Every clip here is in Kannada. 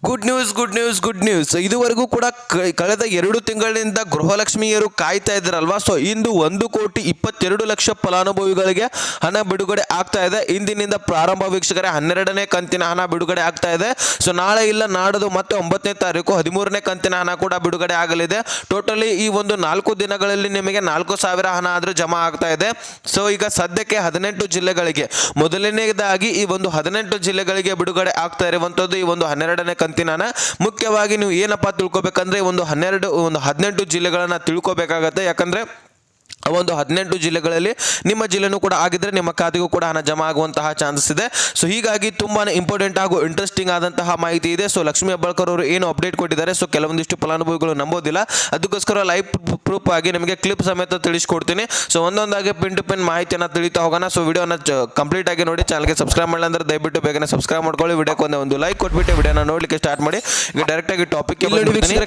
Good news. ಇದುವರೆಗೂ ಕೂಡ ಕಳೆದ 2 ತಿಂಗಳಿನಿಂದ ಗೃಹಲಕ್ಷ್ಮಿಯರು ಕಾಯ್ತಾ ಇದ್ರಲ್ವಾ. ಸೊ ಇಂದು 1,22,00,000 ಫಲಾನುಭವಿಗಳಿಗೆ ಹಣ ಬಿಡುಗಡೆ ಆಗ್ತಾ ಇದೆ. ಇಂದಿನಿಂದ ಪ್ರಾರಂಭ ವೀಕ್ಷಕರೇ 12ನೇ ಕಂತಿನ ಹಣ ಬಿಡುಗಡೆ ಆಗ್ತಾ ಇದೆ. ಸೊ ನಾಳೆ ಇಲ್ಲ ನಾಡದು ಮತ್ತೆ 9ನೇ ತಾರೀಕು 13ನೇ ಕಂತಿನ ಹಣ ಕೂಡ ಬಿಡುಗಡೆ ಆಗಲಿದೆ. ಟೋಟಲಿ ಈ ಒಂದು 4 ದಿನಗಳಲ್ಲಿ ನಿಮಗೆ 4,000 ಹಣ ಆದರೂ ಜಮಾ ಆಗ್ತಾ ಇದೆ. ಸೊ ಈಗ ಸದ್ಯಕ್ಕೆ 18 ಜಿಲ್ಲೆಗಳಿಗೆ ಮೊದಲನೇದಾಗಿ ಈ ಒಂದು 18 ಜಿಲ್ಲೆಗಳಿಗೆ ಬಿಡುಗಡೆ ಆಗ್ತಾ ಇರುವಂತದ್ದು ಈ ಒಂದು 12ನೇ ಕಂತಿನ ಹಣ. ಮುಖ್ಯವಾಗಿ ನೀವು ಏನಪ್ಪಾ ತಿಳ್ಕೊಬೇಕಂದ್ರೆ ಒಂದು 18 ಜಿಲ್ಲೆಗಳನ್ನ ತಿಳ್ಕೊಬೇಕಾಗತ್ತೆ. ಯಾಕಂದ್ರೆ ಒಂದು 18 ಜಿಲ್ಲೆಗಳಲ್ಲಿ ನಿಮ್ಮ ಜಿಲ್ಲೆನೂ ಕೂಡ ಆಗಿದ್ರೆ ನಿಮ್ಮ ಖಾತೆಗೂ ಕೂಡ ಹಣ ಜಮಾ ಆಗುವಂತಹ ಚಾನ್ಸಸ್ ಇದೆ. ಸೊ ಹೀಗಾಗಿ ತುಂಬಾನೇ ಇಂಪಾರ್ಟೆಂಟ್ ಹಾಗೂ ಇಂಟ್ರೆಸ್ಟಿಂಗ್ ಆದಂತಹ ಮಾಹಿತಿ ಇದೆ. ಸೊ ಲಕ್ಷ್ಮೀ ಹೆಬ್ಬಾಳ್ಕರ್ ಅವರು ಏನು ಅಪ್ಡೇಟ್ ಕೊಟ್ಟಿದ್ದಾರೆ, ಸೊ ಕೆಲವೊಂದಿಷ್ಟು ಫಲಾನುಭವಿಗಳು ನಂಬೋದಿಲ್ಲ, ಅದಕ್ಕೋಸ್ಕರ ಲೈವ್ ಪ್ರೂಫ್ ಆಗಿ ನಿಮಗೆ ಕ್ಲಿಪ್ ಸಮೇತ ತಿಳಿಸ್ಕೊಡ್ತೀನಿ. ಸೊ ಒಂದೊಂದಾಗಿ ಪಿನ್ ಟು ಪಿನ್ ಮಾಹಿತಿಯನ್ನು ತಿಳಿತಾ ಹೋಗೋಣ. ಸೊ ವಿಡಿಯೋನ ಕಂಪ್ಲೀಟ್ ಆಗಿ ನೋಡಿ. ಚಾನಲ್ಗೆ ಸಬ್ಸ್ಕ್ರೈಬ್ ಮಾಡಿಲ್ಲ ಅಂದ್ರೆ ದಯವಿಟ್ಟು ಬೇಗನೆ ಸಬ್ಸ್ಕ್ರೈಬ್ ಮಾಡ್ಕೊಳ್ಳಿ. ವಿಡಿಯೋಕ್ಕೆ ಒಂದು ಲೈಕ್ ಕೊಟ್ಬಿಟ್ಟು ವಿಡಿಯೋನ ನೋಡ್ಲಿಕ್ಕೆ ಸ್ಟಾರ್ಟ್ ಮಾಡಿ. ಈಗ ಡೈರೆಕ್ಟ್ ಆಗಿ ಟಾಪಿಕ್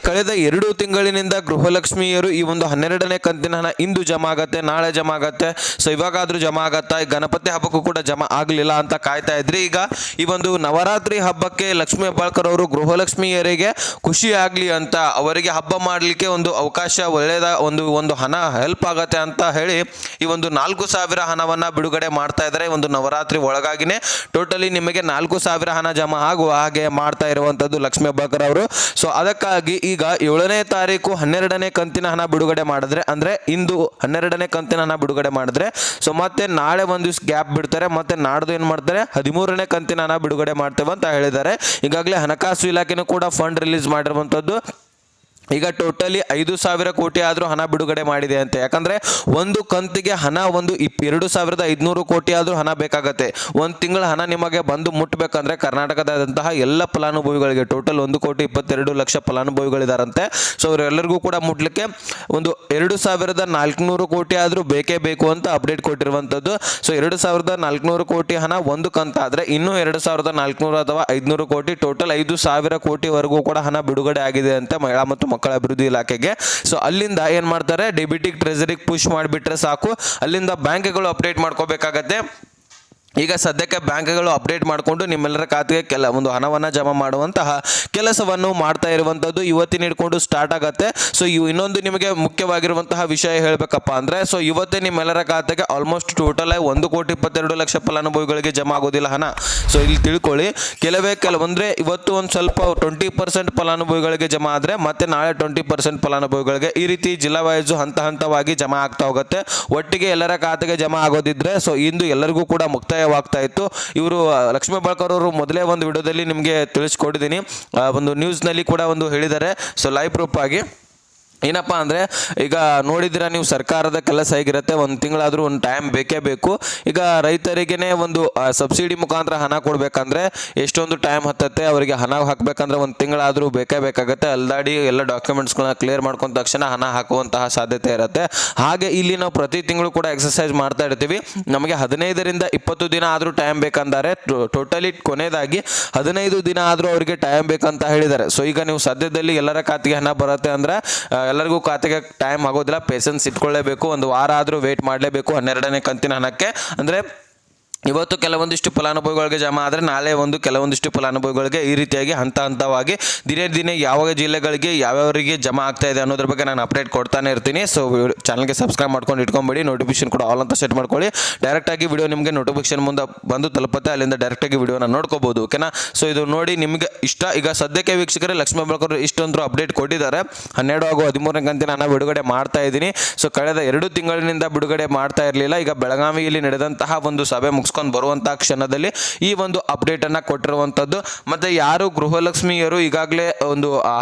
ಕಳೆದ 2 ತಿಂಗಳಿನಿಂದ ಗೃಹಲಕ್ಷ್ಮಿಯರು ಈ ಒಂದು 12ನೇ ಕಂತಿನ ಹಣ ಇಂದು ಜಮಾ ಆಗತ್ತೆ, ನಾಳೆ ಜಮಾ ಆಗತ್ತೆ. ಸೊ ಇವಾಗಾದ್ರೂ ಜಮಾ ಆಗತ್ತಾ? ಗಣಪತಿ ಹಬ್ಬಕ್ಕೂ ಕೂಡ ಜಮಾ ಆಗಲಿಲ್ಲ ಅಂತ ಕಾಯ್ತಾ ಇದ್ರಿ. ಈಗ ಈ ಒಂದು ನವರಾತ್ರಿ ಹಬ್ಬಕ್ಕೆ ಲಕ್ಷ್ಮೀ ಹೆಬ್ಬಾಳ್ಕರ್ ಅವರು ಗೃಹಲಕ್ಷ್ಮಿಯರಿಗೆ ಖುಷಿ ಆಗ್ಲಿ ಅಂತ, ಅವರಿಗೆ ಹಬ್ಬ ಮಾಡಲಿಕ್ಕೆ ಒಂದು ಅವಕಾಶ ಒಳ್ಳೆಯದ ಒಂದು ಹಣ ಹೆಲ್ಪ್ ಆಗತ್ತೆ ಅಂತ ಹೇಳಿ ಈ ಒಂದು 4,000 ಹಣವನ್ನ ಬಿಡುಗಡೆ ಮಾಡ್ತಾ ಇದ್ದಾರೆ. ಒಂದು ನವರಾತ್ರಿ ಒಳಗಾಗಿನೇ ಟೋಟಲಿ ನಿಮಗೆ 4,000 ಹಣ ಜಮಾ ಆಗುವ ಹಾಗೆ ಮಾಡ್ತಾ ಇರುವಂತದ್ದು ಲಕ್ಷ್ಮೀ ಹೆಬ್ಬಾಳ್ಕರ್ ಅವರು. ಸೊ ಅದಕ್ಕಾಗಿ ಈಗ 7ನೇ ತಾರೀಕು 12ನೇ ಕಂತಿನ ಹಣ ಬಿಡುಗಡೆ ಮಾಡಿದ್ರೆ, ಅಂದ್ರೆ ಇಂದು 12ನೇ ಕಂತಿನ ಹಣ ಬಿಡುಗಡೆ ಮಾಡಿದ್ರೆ, ಸೊ ಮತ್ತೆ ನಾಳೆ ಒಂದು ದಿವಸ ಗ್ಯಾಪ್ ಬಿಡ್ತಾರೆ, ಮತ್ತೆ ನಾಡ್ದು ಏನ್ ಮಾಡ್ತಾರೆ 13ನೇ ಕಂತಿನ ಹಣ ಬಿಡುಗಡೆ ಮಾಡ್ತೇವೆ ಅಂತ ಹೇಳಿದ್ದಾರೆ. ಈಗಾಗಲೇ ಹಣಕಾಸು ಇಲಾಖೆನೂ ಕೂಡ ಫಂಡ್ ರಿಲೀಸ್ ಮಾಡಿರುವಂತದ್ದು. ಈಗ ಟೋಟಲಿ 5,000 ಕೋಟಿ ಆದರೂ ಹಣ ಬಿಡುಗಡೆ ಮಾಡಿದೆ ಅಂತ. ಯಾಕಂದ್ರೆ ಒಂದು ಕಂತಿಗೆ ಹಣ 2,500 ಕೋಟಿ ಆದರೂ ಹಣ ಬೇಕಾಗತ್ತೆ. ಒಂದು ತಿಂಗಳ ಹಣ ನಿಮಗೆ ಬಂದು ಮುಟ್ಟಬೇಕಂದ್ರೆ ಕರ್ನಾಟಕದಾದಂತಹ ಎಲ್ಲ ಫಲಾನುಭವಿಗಳಿಗೆ ಟೋಟಲ್ 1,22,00,000 ಫಲಾನುಭವಿಗಳಿದಾರಂತೆ. ಸೊ ಅವರೆಲ್ಲರಿಗೂ ಕೂಡ ಮುಟ್ಲಿಕ್ಕೆ ಒಂದು 2,400 ಕೋಟಿ ಆದರೂ ಬೇಕೇ ಬೇಕು ಅಂತ ಅಪ್ಡೇಟ್ ಕೊಟ್ಟಿರುವಂತದ್ದು. ಸೊ 2,400 ಕೋಟಿ ಹಣ ಒಂದು ಕಂತಾದ್ರೆ ಇನ್ನೂ 2,400 ಅಥವಾ 500 ಕೋಟಿ, ಟೋಟಲ್ 5,000 ಕೋಟಿವರೆಗೂ ಕೂಡ ಹಣ ಬಿಡುಗಡೆ ಆಗಿದೆ ಅಂತ ಮಹಿಳಾ ಮತ್ತು ಮಕ್ಕಳ ಅಭಿವೃದ್ಧಿ ಇಲಾಖೆಗೆ. ಸೊ ಅಲ್ಲಿಂದ ಏನ್ ಮಾಡ್ತಾರೆ, ಡೆಬಿಟಿಗೆ ಟ್ರೆಜರಿಗೆ ಪುಷ್ ಮಾಡಿಬಿಟ್ರೆ ಸಾಕು, ಅಲ್ಲಿಂದ ಬ್ಯಾಂಕ್ಗಳು ಅಪ್ಡೇಟ್ ಮಾಡ್ಕೋಬೇಕಾಗತ್ತೆ. ಈಗ ಸದ್ಯಕ್ಕೆ ಬ್ಯಾಂಕ್ಗಳು ಅಪ್ಡೇಟ್ ಮಾಡಿಕೊಂಡು ನಿಮ್ಮೆಲ್ಲರ ಖಾತೆಗೆ ಒಂದು ಹಣವನ್ನ ಜಮಾ ಮಾಡುವಂತಹ ಕೆಲಸವನ್ನು ಮಾಡ್ತಾ ಇರುವಂತದ್ದು ಇವತ್ತಿನ ಹಿಡ್ಕೊಂಡು ಸ್ಟಾರ್ಟ್ ಆಗತ್ತೆ. ಸೊ ಇನ್ನೊಂದು ನಿಮಗೆ ಮುಖ್ಯವಾಗಿರುವಂತಹ ವಿಷಯ ಹೇಳ್ಬೇಕಪ್ಪ ಅಂದ್ರೆ, ಸೊ ಇವತ್ತೇ ನಿಮ್ಮೆಲ್ಲರ ಖಾತೆಗೆ ಆಲ್ಮೋಸ್ಟ್ ಟೋಟಲ್ 1,22,00,000 ಫಲಾನುಭವಿಗಳಿಗೆ ಜಮಾ ಆಗೋದಿಲ್ಲ ಹಣ. ಸೊ ಇಲ್ಲಿ ತಿಳ್ಕೊಳ್ಳಿ, ಕೆಲವೊಂದ್ರೆ ಇವತ್ತು ಒಂದು ಸ್ವಲ್ಪ 20% ಫಲಾನುಭವಿಗಳಿಗೆ ಜಮಾ ಆದ್ರೆ ಮತ್ತೆ ನಾಳೆ 20% ಫಲಾನುಭವಿಗಳಿಗೆ, ಈ ರೀತಿ ಜಿಲ್ಲಾ ವೈಸು ಹಂತವಾಗಿ ಜಮಾ ಆಗ್ತಾ ಹೋಗುತ್ತೆ. ಒಟ್ಟಿಗೆ ಎಲ್ಲರ ಖಾತೆಗೆ ಜಮಾ ಆಗೋದಿದ್ರೆ ಸೊ ಇಂದು ಎಲ್ಲರಿಗೂ ಕೂಡ ಮುಕ್ತಾಯವಾಗ್ತಾ ಇತ್ತು. ಇವರು ಲಕ್ಷ್ಮೀ ಹೆಬ್ಬಾಳ್ಕರ್ ಅವರು ಮೊದಲೇ ಒಂದು ವಿಡಿಯೋದಲ್ಲಿ ನಿಮಗೆ ತಿಳಿಸ್ಕೊಟ್ಟಿದ್ದೀನಿ, ಒಂದು ನ್ಯೂಸ್ ನಲ್ಲಿ ಕೂಡ ಒಂದು ಹೇಳಿದ್ದಾರೆ. ಸೊ ಲೈವ್ ಪ್ರೂಫ್ ಆಗಿ ಏನಪ್ಪಾ ಅಂದ್ರೆ, ಈಗ ನೋಡಿದಿರ ನೀವು, ಸರ್ಕಾರದ ಕೆಲಸ ಹೇಗಿರುತ್ತೆ, ಒಂದು ತಿಂಗಳಾದ್ರೂ ಒಂದು ಟೈಮ್ ಬೇಕೇ ಬೇಕು. ಈಗ ರೈತರಿಗೇನೆ ಒಂದು ಸಬ್ಸಿಡಿ ಮುಖಾಂತರ ಹಣ ಕೊಡ್ಬೇಕಂದ್ರೆ ಎಷ್ಟೊಂದು ಟೈಮ್ ಹತ್ತತ್ತೆ, ಅವರಿಗೆ ಹಣ ಹಾಕ್ಬೇಕಂದ್ರೆ ಒಂದು ತಿಂಗಳಾದ್ರೂ ಬೇಕಾಗತ್ತೆ. ಅಲ್ದಾಡಿ ಎಲ್ಲ ಡಾಕ್ಯುಮೆಂಟ್ಸ್ಗಳನ್ನ ಕ್ಲಿಯರ್ ಮಾಡ್ಕೊಂಡ ತಕ್ಷಣ ಹಣ ಹಾಕುವಂತಹ ಸಾಧ್ಯತೆ ಇರುತ್ತೆ. ಹಾಗೆ ಇಲ್ಲಿ ನಾವು ಪ್ರತಿ ತಿಂಗಳು ಕೂಡ ಎಕ್ಸರ್ಸೈಸ್ ಮಾಡ್ತಾ ಇರ್ತೀವಿ. ನಮಗೆ 15ರಿಂದ 20 ದಿನ ಆದ್ರೂ ಟೈಮ್ ಬೇಕಂತಾರೆ. ಟೋಟಲಿ ಕೊನೆಯದಾಗಿ 15 ದಿನ ಆದ್ರೂ ಅವರಿಗೆ ಟೈಮ್ ಬೇಕಂತ ಹೇಳಿದ್ದಾರೆ. ಸೊ ಈಗ ನೀವು ಸದ್ಯದಲ್ಲಿ ಎಲ್ಲರ ಖಾತೆಗೆ ಹಣ ಬರುತ್ತೆ ಅಂದ್ರೆ ಎಲ್ಲರಿಗೂ ಖಾತೆಗೆ ಟೈಮ್ ಆಗೋದಿಲ್ಲ, ಪೇಷನ್ಸ್ ಇಟ್ಕೊಳ್ಳೇಬೇಕು. ಒಂದು ವಾರ ಆದರೂ ವೇಟ್ ಮಾಡಲೇಬೇಕು 12ನೇ ಕಂತಿನ ಹಣಕ್ಕೆ. ಅಂದ್ರೆ ಇವತ್ತು ಕೆಲವೊಂದಿಷ್ಟು ಫಲಾನುಭವಿಗಳಿಗೆ ಜಮಾ ಆದರೆ ನಾಳೆ ಕೆಲವೊಂದಿಷ್ಟು ಫಲಾನುಭವಿಗಳಿಗೆ ಈ ರೀತಿಯಾಗಿ ಹಂತವಾಗಿ ದಿನೇ ಯಾವ ಜಿಲ್ಲೆಗಳಿಗೆ ಯಾವ್ಯಾವರಿಗೆ ಜಮಾ ಆಗ್ತಾ ಇದೆ ಅನ್ನೋದ್ರ ಬಗ್ಗೆ ನಾನು ಅಪ್ಡೇಟ್ ಕೊಡ್ತಾನೆ ಇರ್ತೀನಿ. ಸೊ ಚಾನಲ್ಗೆ ಸಬ್ಸ್ಕ್ರೈಬ್ ಮಾಡ್ಕೊಂಡು ಇಟ್ಕೊಂಬೇಡಿ, ನೋಟಿಫಿಕೇಶನ್ ಕೂಡ ಆಲ್ ಅಂತ ಸೆಟ್ ಮಾಡ್ಕೊಳ್ಳಿ. ಡೈರೆಕ್ಟ್ ಆಗಿ ವಿಡಿಯೋ ನಿಮಗೆ ನೋಟಿಫಿಕೇಶನ್ ಮುಂದೆ ಬಂದು ತಲುಪುತ್ತೆ, ಅಲ್ಲಿಂದ ಡೈರೆಕ್ಟ್ ಆಗಿ ವಿಡಿಯೋನ ನೋಡ್ಕೋಬಹುದು. ಓಕೆನಾ? ಸೊ ಇದು ನೋಡಿ ನಿಮಗೆ ಇಷ್ಟ. ಈಗ ಸದ್ಯಕ್ಕೆ ವೀಕ್ಷಕರೇ ಲಕ್ಷ್ಮೀ ಹೆಬ್ಬಾಳ್ಕರ್ ಇಷ್ಟೊಂದು ಅಪ್ಡೇಟ್ ಕೊಟ್ಟಿದ್ದಾರೆ. 12 ಹಾಗೂ 13ನೇ ಕಂತಿನ ಹಣ ಬಿಡುಗಡೆ ಮಾಡ್ತಾ ಇದ್ದೀನಿ. ಸೊ ಕಳೆದ 2 ತಿಂಗಳಿನಿಂದ ಬಿಡುಗಡೆ ಮಾಡ್ತಾ ಇರಲಿಲ್ಲ. ಈಗ ಬೆಳಗಾವಿಯಲ್ಲಿ ನಡೆದಂತಹ ಒಂದು ಸಭೆ ಮುಗಿಸ್ಕೊಂಡು ಬರುವಂತಹ ಕ್ಷಣದಲ್ಲಿ ಈ ಒಂದು ಅಪ್ಡೇಟ್ ಅನ್ನ ಕೊಟ್ಟಿರುವಂತದ್ದು. ಮತ್ತೆ ಯಾರು ಗೃಹಲಕ್ಷ್ಮಿಯರು ಈಗಾಗಲೇ ಒಂದು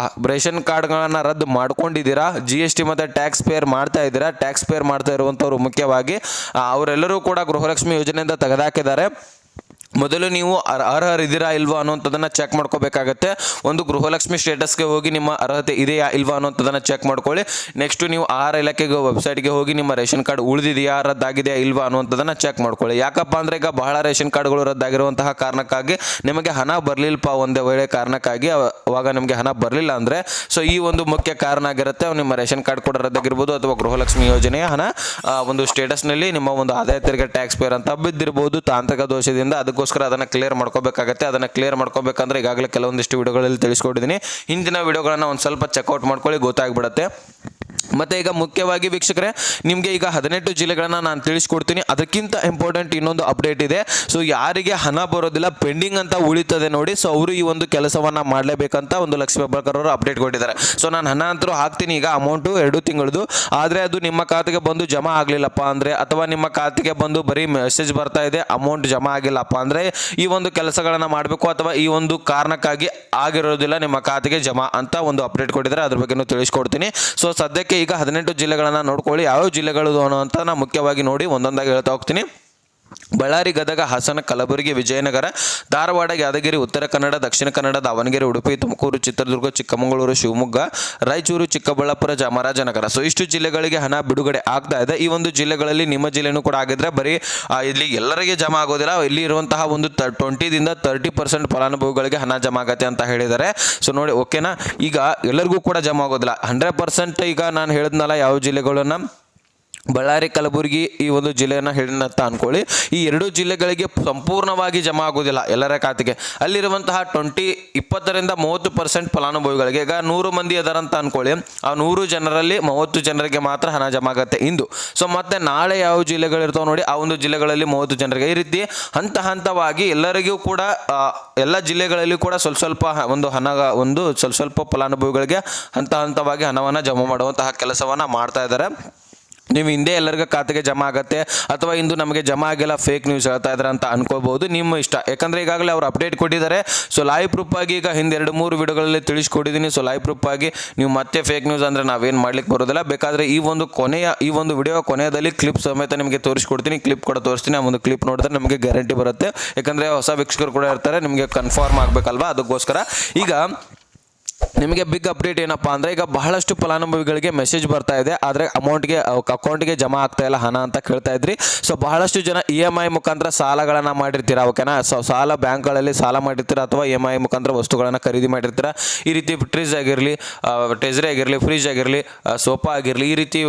ರೇಷನ್ ಕಾರ್ಡ್ಗಳನ್ನ ರದ್ದು ಮಾಡ್ಕೊಂಡಿದ್ದೀರಾ, GST ಮತ್ತೆ ಟ್ಯಾಕ್ಸ್ ಪೇರ್ ಮಾಡ್ತಾ ಇದ್ದೀರಾ, ಟ್ಯಾಕ್ಸ್ ಪೇರ್ ಮಾಡ್ತಾ ಇರುವಂತವ್ರು ಮುಖ್ಯವಾಗಿ ಅವರೆಲ್ಲರೂ ಕೂಡ ಗೃಹಲಕ್ಷ್ಮಿ ಯೋಜನೆಯಿಂದ ತೆಗೆದುಹಾಕಿದ್ದಾರೆ. ಮೊದಲು ನೀವು ಅರ್ಹರಿದ್ದೀರಾ ಇಲ್ವಾ ಅನ್ನೋಂಥದ್ದನ್ನ ಚೆಕ್ ಮಾಡ್ಕೋಬೇಕಾಗತ್ತೆ. ಒಂದು ಗೃಹಲಕ್ಷ್ಮಿ ಸ್ಟೇಟಸ್ಗೆ ಹೋಗಿ ನಿಮ್ಮ ಅರ್ಹತೆ ಇದೆಯಾ ಇಲ್ವಾ ಅನ್ನೋಂಥದ್ದನ್ನ ಚೆಕ್ ಮಾಡ್ಕೊಳ್ಳಿ. ನೆಕ್ಸ್ಟ್ ನೀವು ಆಹಾರ ಇಲಾಖೆಗೆ ವೆಬ್ಸೈಟ್ಗೆ ಹೋಗಿ ನಿಮ್ಮ ರೇಷನ್ ಕಾರ್ಡ್ ಉಳಿದಿದೆಯಾ, ರದ್ದಾಗಿದೆಯಾ ಇಲ್ವಾ ಅನ್ನೋಂಥದ್ದನ್ನ ಚೆಕ್ ಮಾಡ್ಕೊಳ್ಳಿ. ಯಾಕಪ್ಪ ಅಂದ್ರೆ ಈಗ ಬಹಳ ರೇಷನ್ ಕಾರ್ಡ್ಗಳು ರದ್ದಾಗಿರುವಂತಹ ಕಾರಣಕ್ಕಾಗಿ ನಿಮಗೆ ಹಣ ಬರಲಿಲ್ಲಪ್ಪ, ಒಂದೇ ವೇಳೆ ಕಾರಣಕ್ಕಾಗಿ ಅವಾಗ ನಿಮಗೆ ಹಣ ಬರಲಿಲ್ಲ ಅಂದ್ರೆ ಸೊ ಈ ಒಂದು ಮುಖ್ಯ ಕಾರಣ ಆಗಿರುತ್ತೆ. ನಿಮ್ಮ ರೇಷನ್ ಕಾರ್ಡ್ ಕೂಡ ರದ್ದಾಗಿರ್ಬೋದು ಅಥವಾ ಗೃಹಲಕ್ಷ್ಮಿ ಯೋಜನೆಯ ಹಣ ಒಂದು ಸ್ಟೇಟಸ್ನಲ್ಲಿ ನಿಮ್ಮ ಒಂದು ಆದಾಯ ತೆರಿಗೆ ಟ್ಯಾಕ್ಸ್ ಪೇರ್ ಅಂತ ಬಿದ್ದಿರಬಹುದು ತಾಂತ್ರಿಕ ದೋಷದಿಂದ. ಅದಕ್ಕೆ ಅದಕ್ಕೋಸ್ಕರ ಅದನ್ನು ಕ್ಲಿಯರ್ ಮಾಡ್ಕೋಬೇಕಾಗತ್ತೆ. ಅದನ್ನು ಕ್ಲಿಯರ್ ಮಾಡ್ಕೋಬೇಕಂದ್ರೆ ಈಗಾಗಲೇ ಕೆಲವೊಂದಿಷ್ಟು ವಿಡಿಯೋಗಳಲ್ಲಿ ತಿಳಿಸ್ಕೊಟ್ಟಿದ್ದೀನಿ. ಹಿಂದಿನ ವಿಡಿಯೋಗಳನ್ನು ಒಂದು ಸ್ವಲ್ಪ ಚೆಕ್ಔಟ್ ಮಾಡ್ಕೊಳ್ಳಿ, ಗೊತ್ತಾಗ್ಬಿಡುತ್ತೆ. ಮತ್ತು ಈಗ ಮುಖ್ಯವಾಗಿ ವೀಕ್ಷಕರೇ, ನಿಮಗೆ ಈಗ 18 ಜಿಲ್ಲೆಗಳನ್ನು ನಾನು ತಿಳಿಸ್ಕೊಡ್ತೀನಿ. ಅದಕ್ಕಿಂತ ಇಂಪಾರ್ಟೆಂಟ್ ಇನ್ನೊಂದು ಅಪ್ಡೇಟ್ ಇದೆ. ಸೊ ಯಾರಿಗೆ ಹಣ ಬರೋದಿಲ್ಲ, ಪೆಂಡಿಂಗ್ ಅಂತ ಉಳಿತದೆ ನೋಡಿ, ಸೊ ಅವರು ಈ ಒಂದು ಕೆಲಸವನ್ನು ಮಾಡಲೇಬೇಕಂತ ಒಂದು ಲಕ್ಷ್ಮೀ ಹೆಬ್ಬಾಳ್ಕರ್ ಅವರು ಅಪ್ಡೇಟ್ ಕೊಟ್ಟಿದ್ದಾರೆ. ಸೊ ನಾನು ಹಣ ಅಂತೂ ಹಾಕ್ತೀನಿ ಈಗ ಅಮೌಂಟು 2 ತಿಂಗಳದು, ಆದರೆ ಅದು ನಿಮ್ಮ ಖಾತೆಗೆ ಬಂದು ಜಮಾ ಆಗಲಿಲ್ಲಪ್ಪ ಅಂದರೆ, ಅಥವಾ ನಿಮ್ಮ ಖಾತೆಗೆ ಬಂದು ಬರೀ ಮೆಸೇಜ್ ಬರ್ತಾ ಇದೆ ಅಮೌಂಟ್ ಜಮಾ ಆಗಿಲ್ಲಪ್ಪ ಅಂದರೆ, ಈ ಒಂದು ಕೆಲಸಗಳನ್ನು ಮಾಡಬೇಕು, ಅಥವಾ ಈ ಒಂದು ಕಾರಣಕ್ಕಾಗಿ ಆಗಿರೋದಿಲ್ಲ ನಿಮ್ಮ ಖಾತೆಗೆ ಜಮಾ ಅಂತ ಒಂದು ಅಪ್ಡೇಟ್ ಕೊಟ್ಟಿದ್ದಾರೆ. ಅದ್ರ ಬಗ್ಗೆನೂ ತಿಳಿಸ್ಕೊಡ್ತೀನಿ. ಸೊ ಸದ್ಯಕ್ಕೆ ಈಗ 18 ಜಿಲ್ಲೆಗಳನ್ನು ನೋಡ್ಕೊಳ್ಳಿ, ಯಾವ ಜಿಲ್ಲೆಗಳು ಅಂತ ನಾನು ಮುಖ್ಯವಾಗಿ ನೋಡಿ ಒಂದೊಂದಾಗಿ ಹೇಳ್ತಾ ಹೋಗ್ತೀನಿ. ಬಳ್ಳಾರಿ, ಗದಗ, ಹಾಸನ, ಕಲಬುರಗಿ, ವಿಜಯನಗರ, ಧಾರವಾಡ, ಯಾದಗಿರಿ, ಉತ್ತರ ಕನ್ನಡ, ದಕ್ಷಿಣ ಕನ್ನಡ, ದಾವಣಗೆರೆ, ಉಡುಪಿ, ತುಮಕೂರು, ಚಿತ್ರದುರ್ಗ, ಚಿಕ್ಕಮಗಳೂರು, ಶಿವಮೊಗ್ಗ, ರಾಯಚೂರು, ಚಿಕ್ಕಬಳ್ಳಾಪುರ, ಚಾಮರಾಜನಗರ. ಸೊ ಇಷ್ಟು ಜಿಲ್ಲೆಗಳಿಗೆ ಹಣ ಬಿಡುಗಡೆ ಆಗ್ತಾ ಇದೆ. ಈ ಒಂದು ಜಿಲ್ಲೆಗಳಲ್ಲಿ ನಿಮ್ಮ ಜಿಲ್ಲೆನೂ ಕೂಡ ಆಗಿದ್ರೆ ಬರೀ ಇಲ್ಲಿ ಎಲ್ಲರಿಗೆ ಜಮಾ ಆಗೋದಿಲ್ಲ, ಇಲ್ಲಿ ಇರುವಂತಹ ಒಂದು 20ದಿಂದ 30% ಫಲಾನುಭವಿಗಳಿಗೆ ಹಣ ಜಮಾ ಆಗತ್ತೆ ಅಂತ ಹೇಳಿದ್ದಾರೆ. ಸೊ ನೋಡಿ, ಓಕೆನಾ. ಈಗ ಎಲ್ಲರಿಗೂ ಕೂಡ ಜಮಾ ಆಗೋದಿಲ್ಲ 100%. ಈಗ ನಾನು ಹೇಳಿದ್ನಲ್ಲ ಯಾವ ಜಿಲ್ಲೆಗಳನ್ನು, ಬಳ್ಳಾರಿ, ಕಲಬುರಗಿ ಈ ಒಂದು ಜಿಲ್ಲೆಯನ್ನು ಹೇಳಿನಂತ ಅನ್ಕೊಳ್ಳಿ. ಈ 2 ಜಿಲ್ಲೆಗಳಿಗೆ ಸಂಪೂರ್ಣವಾಗಿ ಜಮಾ ಆಗೋದಿಲ್ಲ ಎಲ್ಲರ ಖಾತೆಗೆ. ಅಲ್ಲಿರುವಂತಹ 20ರಿಂದ 30% ಫಲಾನುಭವಿಗಳಿಗೆ, ಈಗ 100 ಮಂದಿ ಅದರಂತ ಅನ್ಕೊಳ್ಳಿ, ಆ 100 ಜನರಲ್ಲಿ 30 ಜನರಿಗೆ ಮಾತ್ರ ಹಣ ಜಮಾ ಆಗುತ್ತೆ ಇಂದು. ಸೊ ಮತ್ತೆ ನಾಳೆ ಯಾವ ಜಿಲ್ಲೆಗಳಿರ್ತಾವೆ ನೋಡಿ, ಆ ಒಂದು ಜಿಲ್ಲೆಗಳಲ್ಲಿ 30 ಜನರಿಗೆ, ಈ ರೀತಿ ಹಂತವಾಗಿ ಎಲ್ಲರಿಗೂ ಕೂಡ ಎಲ್ಲ ಜಿಲ್ಲೆಗಳಲ್ಲಿ ಕೂಡ ಸ್ವಲ್ಪ ಸ್ವಲ್ಪ ಫಲಾನುಭವಿಗಳಿಗೆ ಹಂತವಾಗಿ ಹಣವನ್ನು ಜಮಾ ಮಾಡುವಂತಹ ಕೆಲಸವನ್ನು ಮಾಡ್ತಾ ಇದ್ದಾರೆ. ನೀವು ಹಿಂದೆ ಎಲ್ಲರಿಗೂ ಖಾತೆಗೆ ಜಮಾ ಆಗುತ್ತೆ, ಅಥವಾ ಇಂದು ನಮಗೆ ಜಮಾ ಆಗಿಲ್ಲ, ಫೇಕ್ ನ್ಯೂಸ್ ಹೇಳ್ತಾ ಇದ್ದಾರೆ ಅಂತ ಅನ್ಕೋಬಹುದು. ನಿಮ್ಮ ಇಷ್ಟ, ಯಾಕಂದರೆ ಈಗಾಗಲೇ ಅವರು ಅಪ್ಡೇಟ್ ಕೊಟ್ಟಿದ್ದಾರೆ. ಸೊ ಲೈವ್ ಪ್ರೂಫ್ ಆಗಿ ಈಗ ಹಿಂದೆ 2-3 ವಿಡಿಯೋಗಳಲ್ಲಿ ತಿಳಿಸ್ಕೊಟ್ಟಿದ್ದೀನಿ. ಸೊ ಲೈವ್ ಪ್ರೂಫ್ ಆಗಿ ನೀವು ಮತ್ತೆ ಫೇಕ್ ನ್ಯೂಸ್ ಅಂದರೆ ನಾವೇನು ಮಾಡ್ಲಿಕ್ಕೆ ಬರೋದಿಲ್ಲ. ಬೇಕಾದರೆ ಈ ಒಂದು ವಿಡಿಯೋ ಕೊನೆಯಲ್ಲಿ ಕ್ಲಿಪ್ ಸಮೇತ ನಿಮಗೆ ತೋರಿಸ್ಕೊಡ್ತೀನಿ, ಕ್ಲಿಪ್ ಕೂಡ ತೋರಿಸ್ತೀನಿ. ಆ ಒಂದು ಕ್ಲಿಪ್ ನೋಡಿದ್ರೆ ನಿಮಗೆ ಗ್ಯಾರಂಟಿ ಬರುತ್ತೆ, ಯಾಕಂದರೆ ಹೊಸ ವೀಕ್ಷಕರು ಕೂಡ ಇರ್ತಾರೆ, ನಿಮಗೆ ಕನ್ಫರ್ಮ್ ಆಗಬೇಕಲ್ವಾ, ಅದಕ್ಕೋಸ್ಕರ. ಈಗ ನಿಮಗೆ ಬಿಗ್ ಅಪ್ಡೇಟ್ ಏನಪ್ಪ ಅಂದರೆ, ಈಗ ಬಹಳಷ್ಟು ಫಲಾನುಭವಿಗಳಿಗೆ ಮೆಸೇಜ್ ಬರ್ತಾ ಇದೆ, ಆದರೆ ಅಕೌಂಟ್ಗೆ ಜಮಾ ಆಗ್ತಾ ಇಲ್ಲ ಹಣ ಅಂತ ಕೇಳ್ತಾ ಇದ್ರಿ. ಸೊ ಬಹಳಷ್ಟು ಜನ EMI ಮುಖಾಂತರ ಸಾಲಗಳನ್ನು ಮಾಡಿರ್ತೀರಾ, ಓಕೆನಾ. ಸೊ ಸಾಲ ಬ್ಯಾಂಕ್ಗಳಲ್ಲಿ ಸಾಲ ಮಾಡಿರ್ತೀರಾ, ಅಥವಾ EMI ಮುಖಾಂತರ ವಸ್ತುಗಳನ್ನು ಖರೀದಿ ಮಾಡಿರ್ತೀರಾ. ಈ ರೀತಿ ಟ್ರೀಸ್ ಆಗಿರಲಿ, ಟೆಜರಿ ಆಗಿರಲಿ, ಫ್ರಿಜ್ ಆಗಿರಲಿ, ಸೋಫಾ ಆಗಿರಲಿ, ಈ ರೀತಿ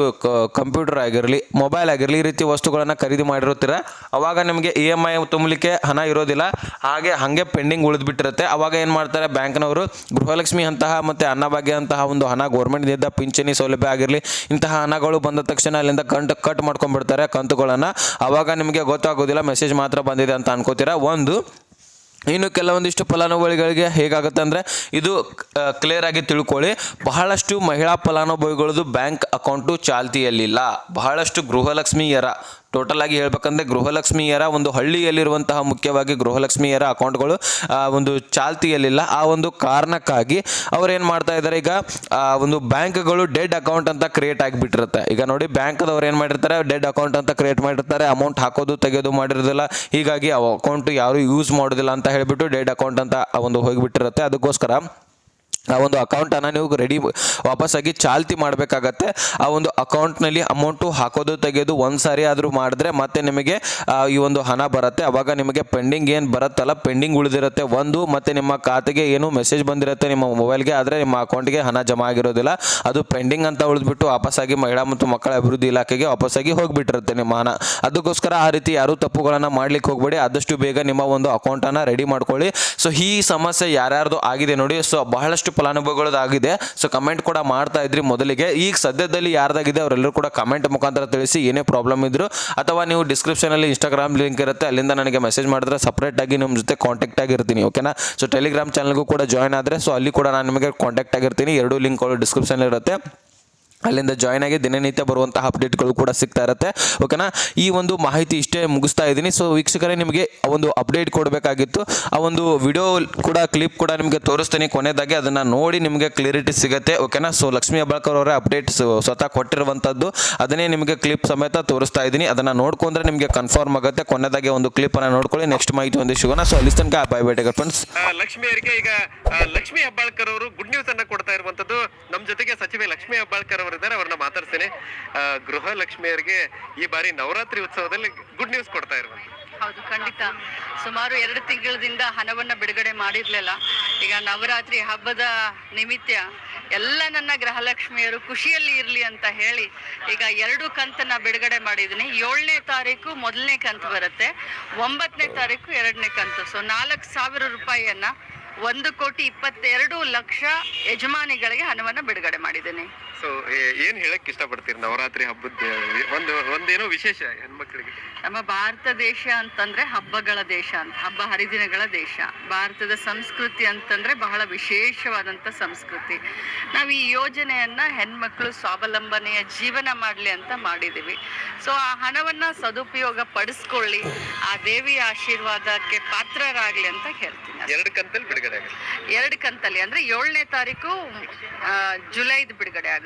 ಕಂಪ್ಯೂಟರ್ ಆಗಿರಲಿ, ಮೊಬೈಲ್ ಆಗಿರಲಿ, ಈ ರೀತಿ ವಸ್ತುಗಳನ್ನು ಖರೀದಿ ಮಾಡಿರ್ತೀರ. ಅವಾಗ ನಿಮಗೆ EMI ತುಂಬಲಿಕ್ಕೆ ಹಣ ಇರೋದಿಲ್ಲ, ಹಾಗೆ ಪೆಂಡಿಂಗ್ ಉಳಿದ್ಬಿಟ್ಟಿರುತ್ತೆ. ಅವಾಗ ಏನು ಮಾಡ್ತಾರೆ ಬ್ಯಾಂಕ್ನವರು, ಗೃಹಲಕ್ಷ್ಮಿ ಅಂತಹ ಮತ್ತು ಅನ್ನಭಾಗ್ಯ ಅಂತಹ ಒಂದು ಹಣ, ಗೌರ್ಮೆಂಟ್ನಿಂದ ಪಿಂಚಣಿ ಸೌಲಭ್ಯ ಆಗಿರಲಿ, ಇಂತಹ ಹಣಗಳು ಬಂದ ತಕ್ಷಣ ಅಲ್ಲಿಂದ ಕಟ್ ಮಾಡ್ಕೊಂಡ್ಬಿಡ್ತಾರೆ ಕಂತುಗಳನ್ನು. ಆವಾಗ ನಿಮಗೆ ಗೊತ್ತಾಗೋದಿಲ್ಲ, ಮೆಸೇಜ್ ಮಾತ್ರ ಬಂದಿದೆ ಅಂತ ಅನ್ಕೋತೀರಾ. ಇನ್ನು ಕೆಲವೊಂದಿಷ್ಟು ಫಲಾನುಭವಿಗಳಿಗೆ ಹೇಗಾಗುತ್ತೆ ಅಂದರೆ, ಇದು ಕ್ಲಿಯರ್ ಆಗಿ ತಿಳ್ಕೊಳ್ಳಿ. ಬಹಳಷ್ಟು ಮಹಿಳಾ ಫಲಾನುಭವಿಗಳದ್ದು ಬ್ಯಾಂಕ್ ಅಕೌಂಟು ಚಾಲ್ತಿಯಲ್ಲಿಲ್ಲ. ಬಹಳಷ್ಟು ಗೃಹಲಕ್ಷ್ಮಿಯರ, ಟೋಟಲ್ ಆಗಿ ಹೇಳ್ಬೇಕಂದ್ರೆ ಗೃಹಲಕ್ಷ್ಮಿಯರ ಒಂದು ಹಳ್ಳಿಯಲ್ಲಿರುವಂತಹ ಮುಖ್ಯವಾಗಿ ಗೃಹಲಕ್ಷ್ಮಿಯರ ಅಕೌಂಟ್ಗಳು ಒಂದು ಚಾಲ್ತಿಯಲ್ಲಿಲ್ಲ. ಆ ಒಂದು ಕಾರಣಕ್ಕಾಗಿ ಅವ್ರು ಏನು ಮಾಡ್ತಾ ಇದ್ದಾರೆ, ಈಗ ಒಂದು ಬ್ಯಾಂಕ್ಗಳು ಡೆಡ್ ಅಕೌಂಟ್ ಅಂತ ಕ್ರಿಯೇಟ್ ಆಗಿಬಿಟ್ಟಿರುತ್ತೆ. ಈಗ ನೋಡಿ, ಬ್ಯಾಂಕ್ದವ್ರು ಏನು ಮಾಡಿರ್ತಾರೆ, ಡೆಡ್ ಅಕೌಂಟ್ ಅಂತ ಕ್ರಿಯೇಟ್ ಮಾಡಿರ್ತಾರೆ, ಅಮೌಂಟ್ ಹಾಕೋದು ತೆಗೆಯೋದು ಮಾಡಿರೋದಿಲ್ಲ, ಹೀಗಾಗಿ ಆ ಅಕೌಂಟ್ ಯಾರು ಯೂಸ್ ಮಾಡೋದಿಲ್ಲ ಅಂತ ಹೇಳಿಬಿಟ್ಟು ಡೆಡ್ ಅಕೌಂಟ್ ಅಂತ ಒಂದು ಹೋಗಿಬಿಟ್ಟಿರುತ್ತೆ. ಅದಕ್ಕೋಸ್ಕರ ಆ ಒಂದು ಅಕೌಂಟನ್ನು ನೀವು ವಾಪಸ್ಸಾಗಿ ಚಾಲ್ತಿ ಮಾಡಬೇಕಾಗತ್ತೆ. ಆ ಒಂದು ಅಕೌಂಟ್ನಲ್ಲಿ ಅಮೌಂಟು ಹಾಕೋದು ತೆಗೆಯೋದು ಒಂದು ಸಾರಿ ಆದರೂ ಮಾಡಿದ್ರೆ ಮತ್ತೆ ನಿಮಗೆ ಈ ಒಂದು ಹಣ ಬರುತ್ತೆ. ಅವಾಗ ನಿಮಗೆ ಪೆಂಡಿಂಗ್ ಏನು ಬರುತ್ತಲ್ಲ, ಪೆಂಡಿಂಗ್ ಉಳಿದಿರುತ್ತೆ ಒಂದು, ಮತ್ತು ನಿಮ್ಮ ಖಾತೆಗೆ ಏನು ಮೆಸೇಜ್ ಬಂದಿರುತ್ತೆ ನಿಮ್ಮ ಮೊಬೈಲ್ಗೆ, ಆದರೆ ನಿಮ್ಮ ಅಕೌಂಟ್ಗೆ ಹಣ ಜಮಾ ಆಗಿರೋದಿಲ್ಲ, ಅದು ಪೆಂಡಿಂಗ್ ಅಂತ ಉಳಿದ್ಬಿಟ್ಟು ವಾಪಸ್ಸಾಗಿ ಮಹಿಳಾ ಮತ್ತು ಮಕ್ಕಳ ಅಭಿವೃದ್ಧಿ ಇಲಾಖೆಗೆ ವಾಪಸ್ಸಾಗಿ ಹೋಗಿಬಿಟ್ಟಿರುತ್ತೆ ನಿಮ್ಮ ಹಣ. ಅದಕ್ಕೋಸ್ಕರ ಆ ರೀತಿ ಯಾರೂ ತಪ್ಪುಗಳನ್ನು ಮಾಡ್ಲಿಕ್ಕೆ ಹೋಗಬೇಡಿ. ಆದಷ್ಟು ಬೇಗ ನಿಮ್ಮ ಒಂದು ಅಕೌಂಟನ್ನು ರೆಡಿ ಮಾಡ್ಕೊಳ್ಳಿ. ಸೊ ಈ ಸಮಸ್ಯೆ ಯಾರ್ಯಾರ್ದು ಆಗಿದೆ ನೋಡಿ, ಸೊ ಬಹಳಷ್ಟು ಫಲಾನುಭವಿಗಳದಾಗಿದೆ. ಸೊ ಕಮೆಂಟ್ ಕೂಡ ಮಾಡ್ತಾ ಇದ್ರಿ ಮೊದಲಿಗೆ. ಈಗ ಸದ್ಯದಲ್ಲಿ ಯಾರ್ದಾಗಿದೆ ಅವರೆಲ್ಲರೂ ಕೂಡ ಕಮೆಂಟ್ ಮುಖಾಂತರ ತಿಳಿಸಿ, ಏನೇ ಪ್ರಾಬ್ಲಮ್ ಇದ್ರು, ಅಥವಾ ನೀವು ಡಿಸ್ಕ್ರಿಪ್ಷನಲ್ಲಿ ಇನ್ಸ್ಟಾಗ್ರಾಮ್ ಲಿಂಕ್ ಇರುತ್ತೆ, ಅಲ್ಲಿಂದ ನನಗೆ ಮೆಸೇಜ್ ಮಾಡಿದ್ರೆ ಸಪ್ರೇಟ್ ಆಗಿ ನಿಮ್ಮ ಜೊತೆ ಕಾಂಟ್ಯಾಕ್ಟ್ ಆಗಿರ್ತೀನಿ, ಓಕೆನಾ. ಸೊ ಟೆಲಿಗ್ರಾಮ್ ಚಾನಲ್ಗೂ ಕೂಡ ಜಾಯ್ನ್ ಆದರೆ, ಸೊ ಅಲ್ಲಿ ಕೂಡ ನಾನು ನಿಮಗೆ ಕಾಂಟ್ಯಾಕ್ಟ್ ಆಗಿರ್ತೀನಿ. 2 ಲಿಂಕ್ಗಳು ಡಿಸ್ಕ್ರಿಪ್ಷನ್ ಇರುತ್ತೆ, ಅಲ್ಲಿಂದ ಜಾಯ್ನ್ ಆಗಿ ದಿನನಿತ್ಯ ಬರುವಂತಹ ಅಪ್ಡೇಟ್ಗಳು ಕೂಡ ಸಿಗ್ತಾ ಇರುತ್ತೆ, ಓಕೆನಾ. ಈ ಒಂದು ಮಾಹಿತಿ ಇಷ್ಟೇ ಮುಗಿಸ್ತಾ ಇದ್ದೀನಿ. ಸೊ ವೀಕ್ಷಕರೇ, ನಿಮಗೆ ಒಂದು ಅಪ್ಡೇಟ್ ಕೊಡಬೇಕಾಗಿತ್ತು. ಆ ಒಂದು ವಿಡಿಯೋ ಕೂಡ ಕ್ಲಿಪ್ ಕೂಡ ನಿಮಗೆ ತೋರಿಸ್ತೀನಿ ಕೊನೆಯದಾಗಿ, ಅದನ್ನು ನೋಡಿ ನಿಮಗೆ ಕ್ಲಿಯರಿಟಿ ಸಿಗುತ್ತೆ, ಓಕೆನಾ. ಸೊ ಲಕ್ಷ್ಮೀ ಹೆಬ್ಬಾಳ್ಕರ್ ಅವರ ಅಪ್ಡೇಟ್ ಸ್ವತಃ ಕೊಟ್ಟಿರುವಂಥದ್ದು, ಅದನ್ನೇ ನಿಮಗೆ ಕ್ಲಿಪ್ ಸಮೇತ ತೋರಿಸ್ತಾ ಇದ್ದೀನಿ. ಅದನ್ನು ನೋಡ್ಕೊಂಡ್ರೆ ನಿಮಗೆ ಕನ್ಫರ್ಮ್ ಆಗುತ್ತೆ. ಕೊನೆಯದಾಗಿ ಒಂದು ಕ್ಲಿಪ್ಪನ್ನು ನೋಡ್ಕೊಳ್ಳಿ, ನೆಕ್ಸ್ಟ್ ಮಾಹಿತಿ ಒಂದು ಸಿಗೋಣ. ಸೊ ಅಲ್ಲಿ ತನಕ ಬೈ ಬೈ ಟೇಕ್ ಫ್ರೆಂಡ್ಸ್. ಲಕ್ಷ್ಮಿಯವರಿಗೆ ಈಗ ಲಕ್ಷ್ಮೀ ಹೆಬ್ಬಾಳ್ಕರ್ ಅವರು ಗುಡ್ ನ್ಯೂಸ್ ಅನ್ನ ಕೊಡ್ತಾ ಇರುವಂತದ್ದು. ನಮ್ಮ ಜೊತೆಗೆ ಸಚಿವೆ ಲಕ್ಷ್ಮೀ ಹೆಬ್ಬಾಳ್ಕರ್ ಅವರಿದ್ದಾರೆ, ಅವ್ರನ್ನ ಮಾತಾಡ್ತೇನೆ. ಗೃಹಲಕ್ಷ್ಮಿಯರಿಗೆ ಈ ಬಾರಿ ನವರಾತ್ರಿ ಉತ್ಸವದಲ್ಲಿ ಗುಡ್ ನ್ಯೂಸ್ ಕೊಡ್ತಾ ಇರುವಂತದ್ದು. ಹೌದು, ಖಂಡಿತ. ಸುಮಾರು 2 ತಿಂಗಳಿಂದ ಹಣವನ್ನ ಬಿಡುಗಡೆ ಮಾಡಿರ್ಲಿಲ್ಲ. ಈಗ ನವರಾತ್ರಿ ಹಬ್ಬದ ನಿಮಿತ್ತ ಎಲ್ಲ ನನ್ನ ಗೃಹಲಕ್ಷ್ಮಿಯರು ಖುಷಿಯಲ್ಲಿ ಇರ್ಲಿ ಅಂತ ಹೇಳಿ ಈಗ 2 ಕಂತನ್ನ ಬಿಡುಗಡೆ ಮಾಡಿದ್ದೀನಿ. 7ನೇ ತಾರೀಕು 1ನೇ ಕಂತು ಬರುತ್ತೆ, 9ನೇ ತಾರೀಕು 2ನೇ ಕಂತು. ಸೊ 4,000 ರೂಪಾಯಿಯನ್ನ 1,22,00,000 ಯಜಮಾನಿಗಳಿಗೆ ಹಣವನ್ನ ಬಿಡುಗಡೆ ಮಾಡಿದ್ದೀನಿ. ಸೊ ಏನ್ ಹೇಳಕ್ ಇಷ್ಟಪಡ್ತೀರಿ ನವರಾತ್ರಿ ಹಬ್ಬದ ಒಂದೇನೋ ವಿಶೇಷ ಹೆಣ್ಮಕ್ಳಿಗೆ? ನಮ್ಮ ಭಾರತ ದೇಶ ಅಂತಂದ್ರೆ ಹಬ್ಬಗಳ ದೇಶ ಅಂತ, ಹಬ್ಬ ಹರಿದಿನಗಳ ದೇಶ. ಭಾರತದ ಸಂಸ್ಕೃತಿ ಅಂತಂದ್ರೆ ಬಹಳ ವಿಶೇಷವಾದಂತ ಸಂಸ್ಕೃತಿ. ನಾವು ಈ ಯೋಜನೆಯನ್ನ ಹೆಣ್ಮಕ್ಳು ಸ್ವಾವಲಂಬನೆಯ ಜೀವನ ಮಾಡ್ಲಿ ಅಂತ ಮಾಡಿದೀವಿ. ಸೊ ಆ ಹಣವನ್ನ ಸದುಪಯೋಗ ಪಡಿಸ್ಕೊಳ್ಳಿ, ಆ ದೇವಿಯ ಆಶೀರ್ವಾದಕ್ಕೆ ಪಾತ್ರರಾಗ್ಲಿ ಅಂತ ಹೇಳ್ತೀನಿ. 2 ಕಂತಲ್ಲಿ ಬಿಡುಗಡೆ ಆಗುತ್ತೆ. 2 ಕಂತಲ್ಲಿ ಅಂದ್ರೆ 7ನೇ ತಾರೀಕು ಜುಲೈದು ಬಿಡುಗಡೆ ಆಗುತ್ತೆ.